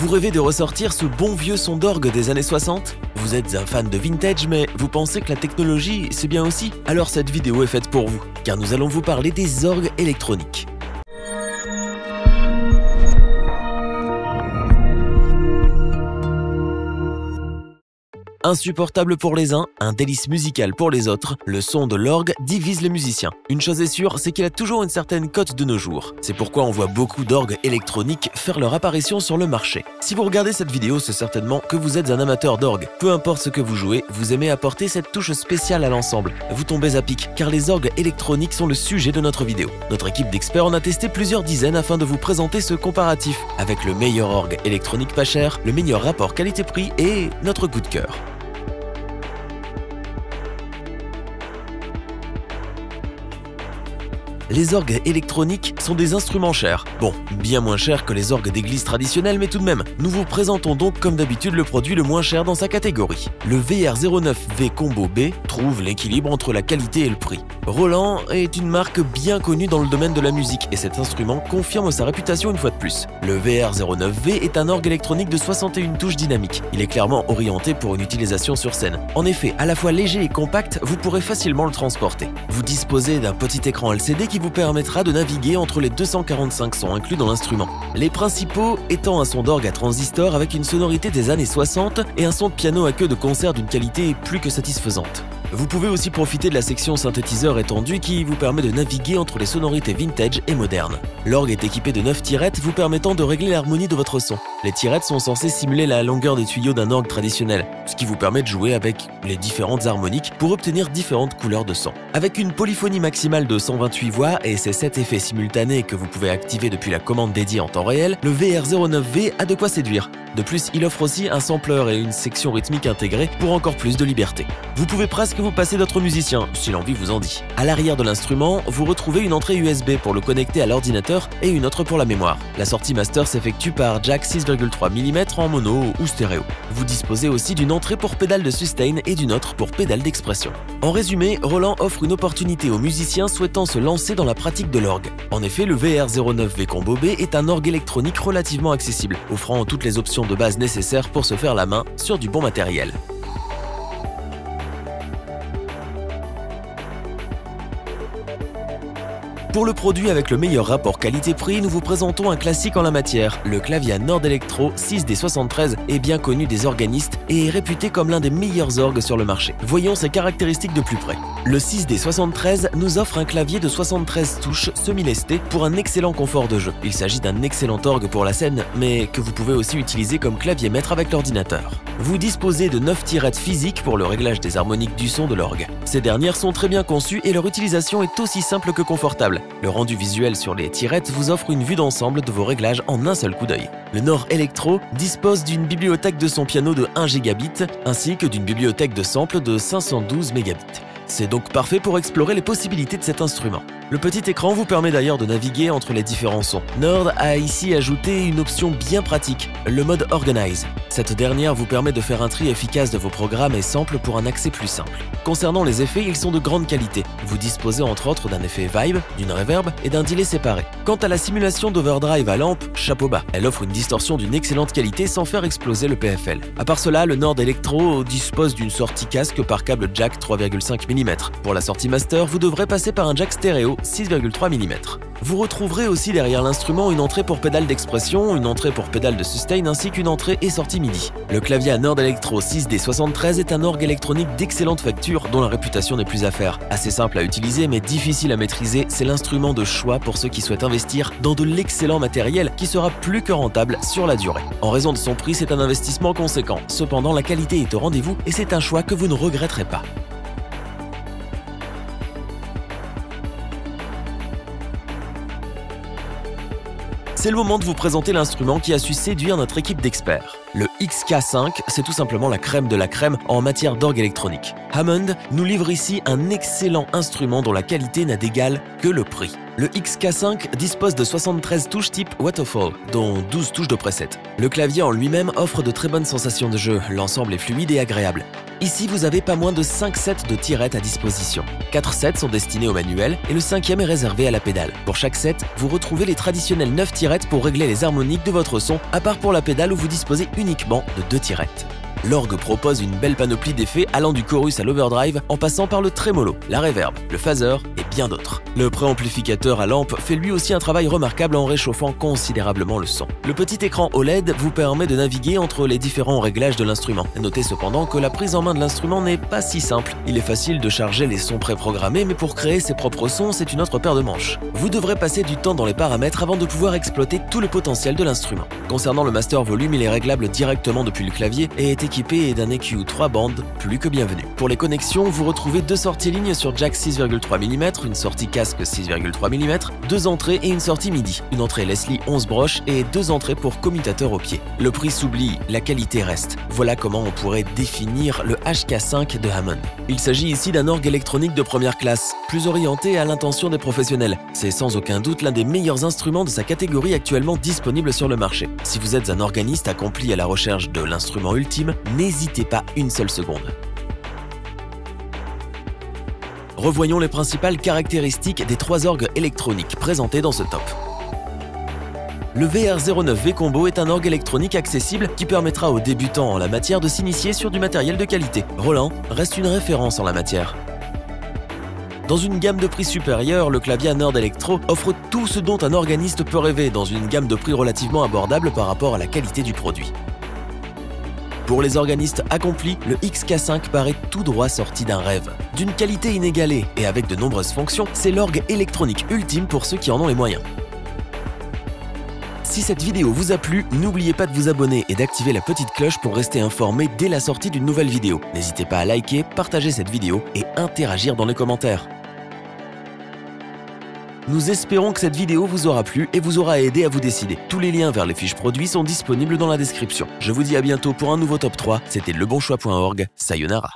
Vous rêvez de ressortir ce bon vieux son d'orgue des années 60? Vous êtes un fan de vintage, mais vous pensez que la technologie, c'est bien aussi? Alors cette vidéo est faite pour vous, car nous allons vous parler des orgues électroniques. Insupportable pour les uns, un délice musical pour les autres, le son de l'orgue divise les musiciens. Une chose est sûre, c'est qu'il a toujours une certaine cote de nos jours. C'est pourquoi on voit beaucoup d'orgues électroniques faire leur apparition sur le marché. Si vous regardez cette vidéo, c'est certainement que vous êtes un amateur d'orgue. Peu importe ce que vous jouez, vous aimez apporter cette touche spéciale à l'ensemble. Vous tombez à pic, car les orgues électroniques sont le sujet de notre vidéo. Notre équipe d'experts en a testé plusieurs dizaines afin de vous présenter ce comparatif, avec le meilleur orgue électronique pas cher, le meilleur rapport qualité-prix et notre coup de cœur. Les orgues électroniques sont des instruments chers. Bon, bien moins chers que les orgues d'église traditionnels, mais tout de même. Nous vous présentons donc comme d'habitude le produit le moins cher dans sa catégorie. Le VR09V Combo B trouve l'équilibre entre la qualité et le prix. Roland est une marque bien connue dans le domaine de la musique et cet instrument confirme sa réputation une fois de plus. Le VR09V est un orgue électronique de 61 touches dynamiques. Il est clairement orienté pour une utilisation sur scène. En effet, à la fois léger et compact, vous pourrez facilement le transporter. Vous disposez d'un petit écran LCD qui vous permettra de naviguer entre les 245 sons inclus dans l'instrument. Les principaux étant un son d'orgue à transistor avec une sonorité des années 60 et un son de piano à queue de concert d'une qualité plus que satisfaisante. Vous pouvez aussi profiter de la section synthétiseur étendue qui vous permet de naviguer entre les sonorités vintage et modernes. L'orgue est équipé de 9 tirettes vous permettant de régler l'harmonie de votre son. Les tirettes sont censées simuler la longueur des tuyaux d'un orgue traditionnel, ce qui vous permet de jouer avec les différentes harmoniques pour obtenir différentes couleurs de son. Avec une polyphonie maximale de 128 voix et ses 7 effets simultanés que vous pouvez activer depuis la commande dédiée en temps réel, le VR09V a de quoi séduire. De plus, il offre aussi un sampler et une section rythmique intégrée pour encore plus de liberté. Vous pouvez presque vous passer d'autres musiciens, si l'envie vous en dit. À l'arrière de l'instrument, vous retrouvez une entrée USB pour le connecter à l'ordinateur et une autre pour la mémoire. La sortie master s'effectue par jack 6,3 mm en mono ou stéréo. Vous disposez aussi d'une entrée pour pédale de sustain et d'une autre pour pédale d'expression. En résumé, Roland offre une opportunité aux musiciens souhaitant se lancer dans la pratique de l'orgue. En effet, le VR09V Combo B est un orgue électronique relativement accessible, offrant toutes les options de base nécessaires pour se faire la main sur du bon matériel. Pour le produit avec le meilleur rapport qualité-prix, nous vous présentons un classique en la matière. Le Clavia Nord Electro 6D73 est bien connu des organistes et est réputé comme l'un des meilleurs orgues sur le marché. Voyons ses caractéristiques de plus près. Le 6D73 nous offre un clavier de 73 touches semi-lesté pour un excellent confort de jeu. Il s'agit d'un excellent orgue pour la scène, mais que vous pouvez aussi utiliser comme clavier maître avec l'ordinateur. Vous disposez de 9 tirettes physiques pour le réglage des harmoniques du son de l'orgue. Ces dernières sont très bien conçues et leur utilisation est aussi simple que confortable. Le rendu visuel sur les tirettes vous offre une vue d'ensemble de vos réglages en un seul coup d'œil. Le Nord Electro dispose d'une bibliothèque de son piano de 1 Gb ainsi que d'une bibliothèque de samples de 512 Mb. C'est donc parfait pour explorer les possibilités de cet instrument. Le petit écran vous permet d'ailleurs de naviguer entre les différents sons. Nord a ici ajouté une option bien pratique, le mode Organize. Cette dernière vous permet de faire un tri efficace de vos programmes et samples pour un accès plus simple. Concernant les effets, ils sont de grande qualité. Vous disposez entre autres d'un effet vibe, d'une reverb et d'un delay séparé. Quant à la simulation d'overdrive à lampe, chapeau bas. Elle offre une distorsion d'une excellente qualité sans faire exploser le PFL. À part cela, le Nord Electro dispose d'une sortie casque par câble jack 3,5 mm. Pour la sortie master, vous devrez passer par un jack stéréo 6,3 mm. Vous retrouverez aussi derrière l'instrument une entrée pour pédale d'expression, une entrée pour pédale de sustain ainsi qu'une entrée et sortie MIDI. Le Clavia Nord Electro 6D73 est un orgue électronique d'excellente facture dont la réputation n'est plus à faire. Assez simple à utiliser mais difficile à maîtriser, c'est l'instrument de choix pour ceux qui souhaitent investir dans de l'excellent matériel qui sera plus que rentable sur la durée. En raison de son prix, c'est un investissement conséquent. Cependant, la qualité est au rendez-vous et c'est un choix que vous ne regretterez pas. C'est le moment de vous présenter l'instrument qui a su séduire notre équipe d'experts. Le XK5, c'est tout simplement la crème de la crème en matière d'orgue électronique. Hammond nous livre ici un excellent instrument dont la qualité n'a d'égal que le prix. Le XK5 dispose de 73 touches type Waterfall, dont 12 touches de preset. Le clavier en lui-même offre de très bonnes sensations de jeu, l'ensemble est fluide et agréable. Ici, vous avez pas moins de 5 sets de tirettes à disposition. 4 sets sont destinés au manuel et le 5e est réservé à la pédale. Pour chaque set, vous retrouvez les traditionnelles 9 tirettes pour régler les harmoniques de votre son, à part pour la pédale où vous disposez uniquement de 2 tirettes. L'orgue propose une belle panoplie d'effets allant du chorus à l'overdrive en passant par le trémolo, la reverb, le phaser et bien d'autres. Le préamplificateur à lampe fait lui aussi un travail remarquable en réchauffant considérablement le son. Le petit écran OLED vous permet de naviguer entre les différents réglages de l'instrument. Notez cependant que la prise en main de l'instrument n'est pas si simple. Il est facile de charger les sons préprogrammés, mais pour créer ses propres sons, c'est une autre paire de manches. Vous devrez passer du temps dans les paramètres avant de pouvoir exploiter tout le potentiel de l'instrument. Concernant le master volume, il est réglable directement depuis le clavier et est équipé d'un EQ 3 bandes plus que bienvenu. Pour les connexions, vous retrouvez 2 sorties lignes sur jack 6,3 mm, une sortie casque 6,3 mm, 2 entrées et une sortie MIDI, une entrée Leslie 11 broches et 2 entrées pour commutateur au pied. Le prix s'oublie, la qualité reste. Voilà comment on pourrait définir le HK5 de Hammond. Il s'agit ici d'un orgue électronique de première classe, plus orienté à l'intention des professionnels. C'est sans aucun doute l'un des meilleurs instruments de sa catégorie actuellement disponible sur le marché. Si vous êtes un organiste accompli à la recherche de l'instrument ultime, n'hésitez pas une seule seconde. Revoyons les principales caractéristiques des 3 orgues électroniques présentés dans ce top. Le VR09V Combo est un orgue électronique accessible qui permettra aux débutants en la matière de s'initier sur du matériel de qualité. Roland reste une référence en la matière. Dans une gamme de prix supérieure, le clavier Nord Electro offre tout ce dont un organiste peut rêver dans une gamme de prix relativement abordable par rapport à la qualité du produit. Pour les organistes accomplis, le XK5 paraît tout droit sorti d'un rêve. D'une qualité inégalée et avec de nombreuses fonctions, c'est l'orgue électronique ultime pour ceux qui en ont les moyens. Si cette vidéo vous a plu, n'oubliez pas de vous abonner et d'activer la petite cloche pour rester informé dès la sortie d'une nouvelle vidéo. N'hésitez pas à liker, partager cette vidéo et interagir dans les commentaires. Nous espérons que cette vidéo vous aura plu et vous aura aidé à vous décider. Tous les liens vers les fiches produits sont disponibles dans la description. Je vous dis à bientôt pour un nouveau top 3. C'était lebonchoix.org. Sayonara.